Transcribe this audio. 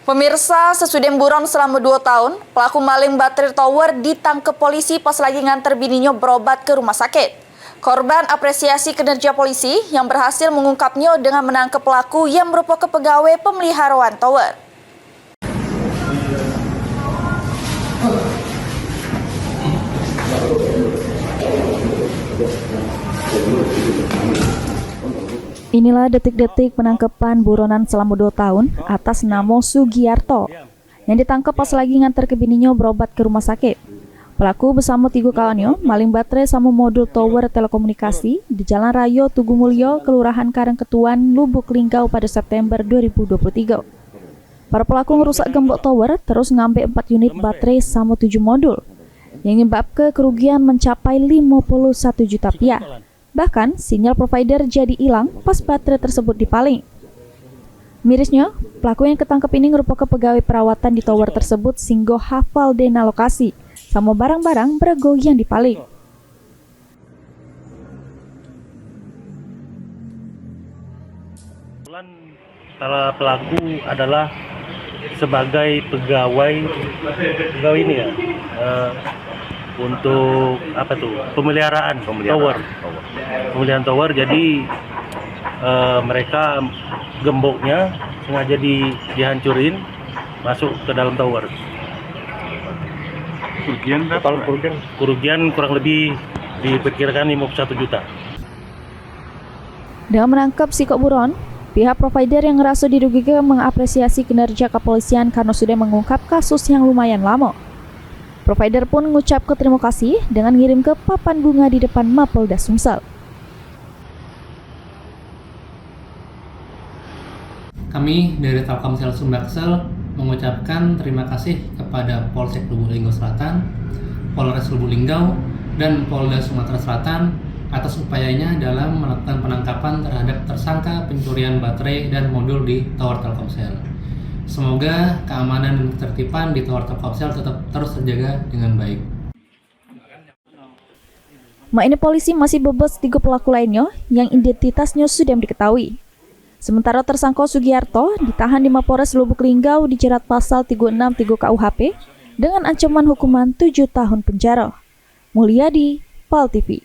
Pemirsa, sesudah buron selama 2 tahun, pelaku maling baterai tower ditangkap polisi pas lagi nganter bininya berobat ke rumah sakit. Korban apresiasi kinerja polisi yang berhasil mengungkapnya dengan menangkap pelaku yang merupakan pegawai pemeliharaan tower. Inilah detik-detik penangkapan buronan selama 2 tahun atas nama Sugiarto yang ditangkap pas lagi nganter ke bininya berobat ke rumah sakit. Pelaku bersama 3 kawannya maling baterai sama modul tower telekomunikasi di Jalan Raya Tugu Mulyo, Kelurahan Karangketuan, Lubuk Linggau pada September 2023. Para pelaku merusak gembok tower terus ngambil 4 unit baterai sama 7 modul yang menyebabkan kerugian mencapai 51 juta rupiah. Bahkan, sinyal provider jadi hilang pas baterai tersebut dipaling. Mirisnya, pelaku yang ketangkep ini merupakan pegawai perawatan di tower tersebut sehingga hafal dena lokasi sama barang-barang berego yang dipaling. Para pelaku adalah sebagai pegawai ini ya, untuk apa tuh pemeliharaan tower. Jadi mereka gemboknya sengaja dihancurin masuk ke dalam tower. Kerugian kurang lebih diperkirakan 51 juta. Dengan menangkap si buron, pihak provider yang ngerasa dirugikan mengapresiasi kinerja kepolisian karena sudah mengungkap kasus yang lumayan lama. Provider pun mengucapkan terima kasih dengan ngirim ke papan bunga di depan Mapolda Sumsel. Kami dari Telkomsel Sumbaksel mengucapkan terima kasih kepada Polsek Lubuk Linggau Selatan, Polres Lubuk Linggau, dan Polda Sumatera Selatan atas upayanya dalam melakukan penangkapan terhadap tersangka pencurian baterai dan modul di Tower Telkomsel. Semoga keamanan dan ketertiban di Tower Telkomsel tetap terus terjaga dengan baik. Ini polisi masih bebas 3 pelaku lainnya yang identitasnya sudah diketahui. Sementara tersangka Sugiarto ditahan di Mapolres Lubuk Linggau dijerat pasal 363 KUHP dengan ancaman hukuman 7 tahun penjara. Mulyadi, PAL TV.